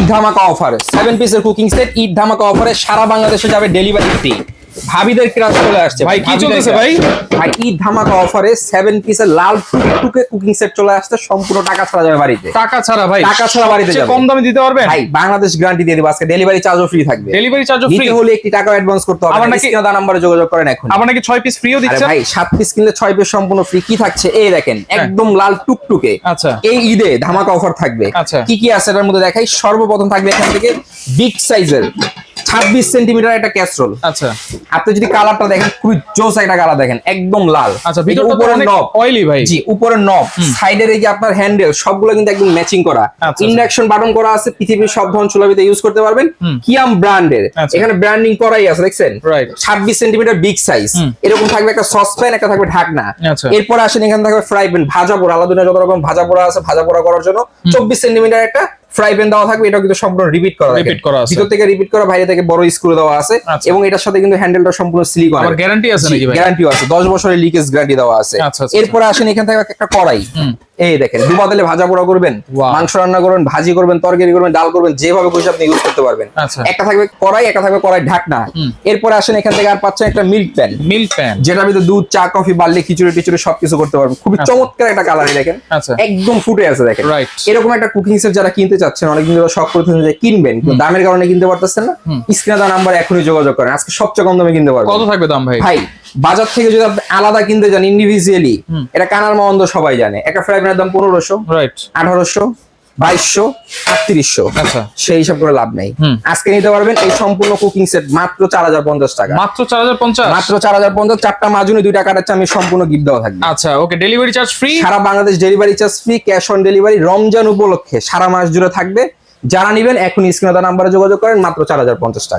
ঈদ ধামাকা অফার 7 পিসের cooking set Eid ধামাকা অফারে সারা বাংলাদেশে যাবে ডেলিভারি ফ্রি। ভাবিদের ক্রাশ চলে আসছে ভাই, কি চলতেছে ভাই? ভাই ঈদ ধামাকা অফারে 7 পিসের লাল টুকে কুকিং সেট চলে আসছে, সম্পূর্ণ টাকা ছাড়া যাবে বাড়িতে। টাকা ছাড়া ভাই? টাকা ছাড়া বাড়িতে যাবে। কম দামে দিতে পারবেন ভাই? বাংলাদেশ গ্যারান্টি দিয়ে দেব, আজকে ডেলিভারি চার্জও ফ্রি থাকবে। ডেলিভারি চার্জও ফ্রি? নিতে হলে একটি টাকা অ্যাডভান্স করতে হবে। আবার নাকি স্ক্রিনে দেওয়া নম্বরে যোগাযোগ করেন এখন। আবার নাকি 6 পিস ফ্রিও আরে দিচ্ছেন? ভাই 7 পিস কিনলে 6 পিস সম্পূর্ণ ফ্রি। কি থাকছে এই দেখেন, একদম লাল টুকটুকে। আচ্ছা। এই ঈদে ধামাকা অফার থাকবে। আচ্ছা। কি কি আছে এর মধ্যে দেখাই। সর্বপ্রথম থাকবে এখান থেকে বিগ সাইজের 26 সেন্টিমিটার একটা ক্যাসরোল। আচ্ছা। আপনি যদি কালারটা দেখেন, খুবই জোস একটা কালার দেখেন, একদম লাল। আচ্ছা, ভিতরটা তো অনেক অয়েলি ভাই। জি, উপরের নব, সাইডের এই যে আপনার হ্যান্ডেল সবগুলো কিন্তু একদম ম্যাচিং করা। আচ্ছা। ইন্ডাকশন বাটন করা আছে, পৃথিবীর সব ধরনের চুলাবিতে ইউজ করতে পারবেন। কিয়াম ব্র্যান্ডের, আচ্ছা। এখানে ব্র্যান্ডিং করাই আছে দেখছেন। রাইট। 26 centimetre big size. এরকম থাকবে একটা সসপ্যান, একটা থাকবে ঢাকনা। আচ্ছা। এরপর আসেন এখানে থাকবে ফ্রাই প্যান, ভাজা পোড়া, আলাদা যত রকম ভাজা পোড়া আছে, ভাজা পোড়া করার জন্য 24 সেন্টিমিটার একটা ফ্রাই প্যান দেওয়া থাকবে। এটা কিন্তু সম্পূর্ণ রিপিট করা, রিপিট করা আছে। ভিতর থেকে রিপিট করা, বাইরে থেকে বড় স্ক্রু দেওয়া আছে। আচ্ছা। এবং এটার সাথে কিন্তু হ্যান্ডেলটা সম্পূর্ণ সিলিকন। আবার গ্যারান্টি আছে নাকি ভাই? গ্যারান্টিও আছে, 10 বছরের লিকেজ গ্যারান্টি দেওয়া আছে। আচ্ছা, আচ্ছা। এরপরে আসেন এখান থেকে একটা কড়াই। এই দেখেন, ডুবা তেলে ভাজা পোড়া করবেন, Wow. মাংস রান্না করবেন, ভাজি করবেন, তরকারি করবেন, ডাল করবেন, যেভাবে খুশি আপনি ইউজ করতে পারবেন। আচ্ছা। একটা থাকবে কড়াই, একটা থাকবে কড়াই ঢাকনা। এরপরে আসেন এখান থেকে আর পাচ্ছেন একটা মিল্ক প্যান। Milk pan? যেটার ভিতরে দুধ, চা, কফি, বার্লি, খিচুড়ি টিচুড়ি সবকিছু করতে পারবেন। খুবই চমৎকার একটা কালারই দেখেন। আচ্ছা। একদম ফুটে আছে দেখেন। Right. এরকম একটা কুকিং সেট যারা কিনতে চাচ্ছেন, অনেকদিন ধরে শখ করতেছেন যে কিনবেন, কিন্তু দামের কারণে কিনতে পারতেছেন না, স্ক্রিনে দেওয়া নাম্বার এখনই যোগাযোগ করেন। আজকে সবচেয়ে কম দামে কিনতে পারবেন। কত থাকবে দাম ভাই? ভাই বাজার থেকে যদি আপনি আলাদা কিনতে যান ইন্ডিভিজুয়ালি, এটা কানার মন্দ সবাই জানে, একটা ফ্রাই প্যানের দাম 1500, রাইট। 1800, 2200, 3800। আচ্ছা। সেই হিসাব করে লাভ নেই। আজকে নিতে পারবেন এই সম্পূর্ণ কুকিং সেট মাত্র 4050 টাকা। মাত্র 4050? মাত্র 4050। 4টা মাজুনি, 2টা কাটার আমি সম্পূর্ণ গিফট দেওয়া থাকবে। আচ্ছা, ওকে। Delivery charge free? সারা Bangladesh delivery charge free, cash on delivery. Ramzan উপলক্ষে সারা মাস জুড়ে থাকবে। যারা নেবেন এখনই স্ক্রিনে দেওয়া নাম্বারে যোগাযোগ করেন, মাত্র 4050 টাকা।